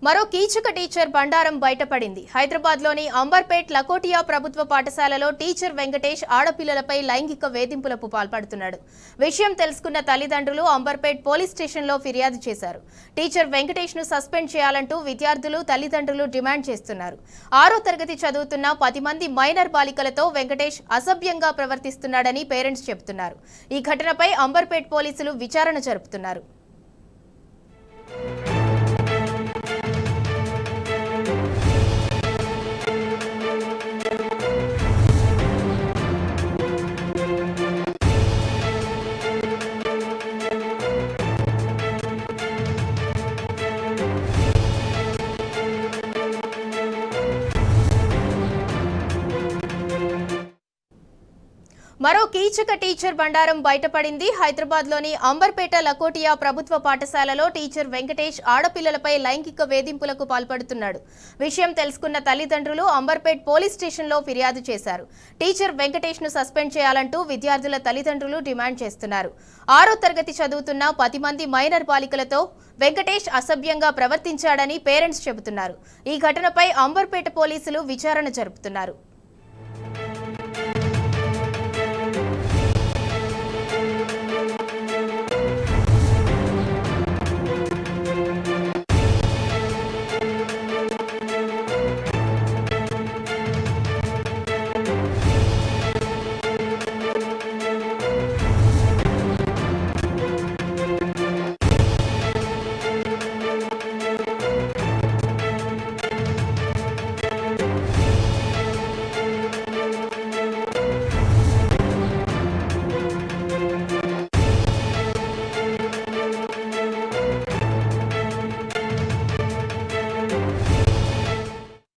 మరో కీచక టీచర్ బండారం బయటపడింది. హైదరాబాద్లోని అంబర్పేట్ లకోటియా ప్రభుత్వ పాఠశాలలో టీచర్ వెంకటేష్ ఆడపిల్లలపై లైంగిక వేధింపులకు పాల్పడుతున్నాడు. విషయం తెలుసుకున్న తల్లిదండ్రులు అంబర్పేట్ పోలీస్ స్టేషన్లో ఫిర్యాదు చేశారు. టీచర్ వెంకటేష్ను సస్పెండ్ చేయాలంటూ విద్యార్థులు తల్లిదండ్రులు డిమాండ్ చేస్తున్నారు. 6వ తరగతి చదువుతున్న 10 మంది మైనర్ బాలికలతో వెంకటేష్ అసభ్యంగా ప్రవర్తిస్తున్నాడని పేరెంట్స్ చెబుతున్నారు. ఈ ఘటనపై అంబర్పేట్ పోలీసులు విచారణ జరుపుతున్నారు. మరో కీచక టీచర్ బండారం బయటపడింది. హైదరాబాద్లోని అంబర్పేట లకోటియా ప్రభుత్వ పాఠశాలలో టీచర్ వెంకటేష్ ఆడపిల్లలపై లైంగిక వేధింపులకు పాల్పడుతున్నాడు. విషయం తెలుసుకున్న తల్లిదండ్రులు అంబర్పేట్ పోలీస్ స్టేషన్లో ఫిర్యాదు చేశారు. టీచర్ వెంకటేష్ను సస్పెండ్ చేయాలంటూ విద్యార్థుల తల్లిదండ్రులు డిమాండ్ చేస్తున్నారు. 6వ తరగతి చదువుతున్న 10 మంది మైనర్ బాలికలతో వెంకటేష్ అసభ్యంగా ప్రవర్తించాడని పేరెంట్స్ చెబుతున్నారు. ఈ ఘటనపై అంబర్పేట పోలీసులు విచారణ జరుపుతున్నారు.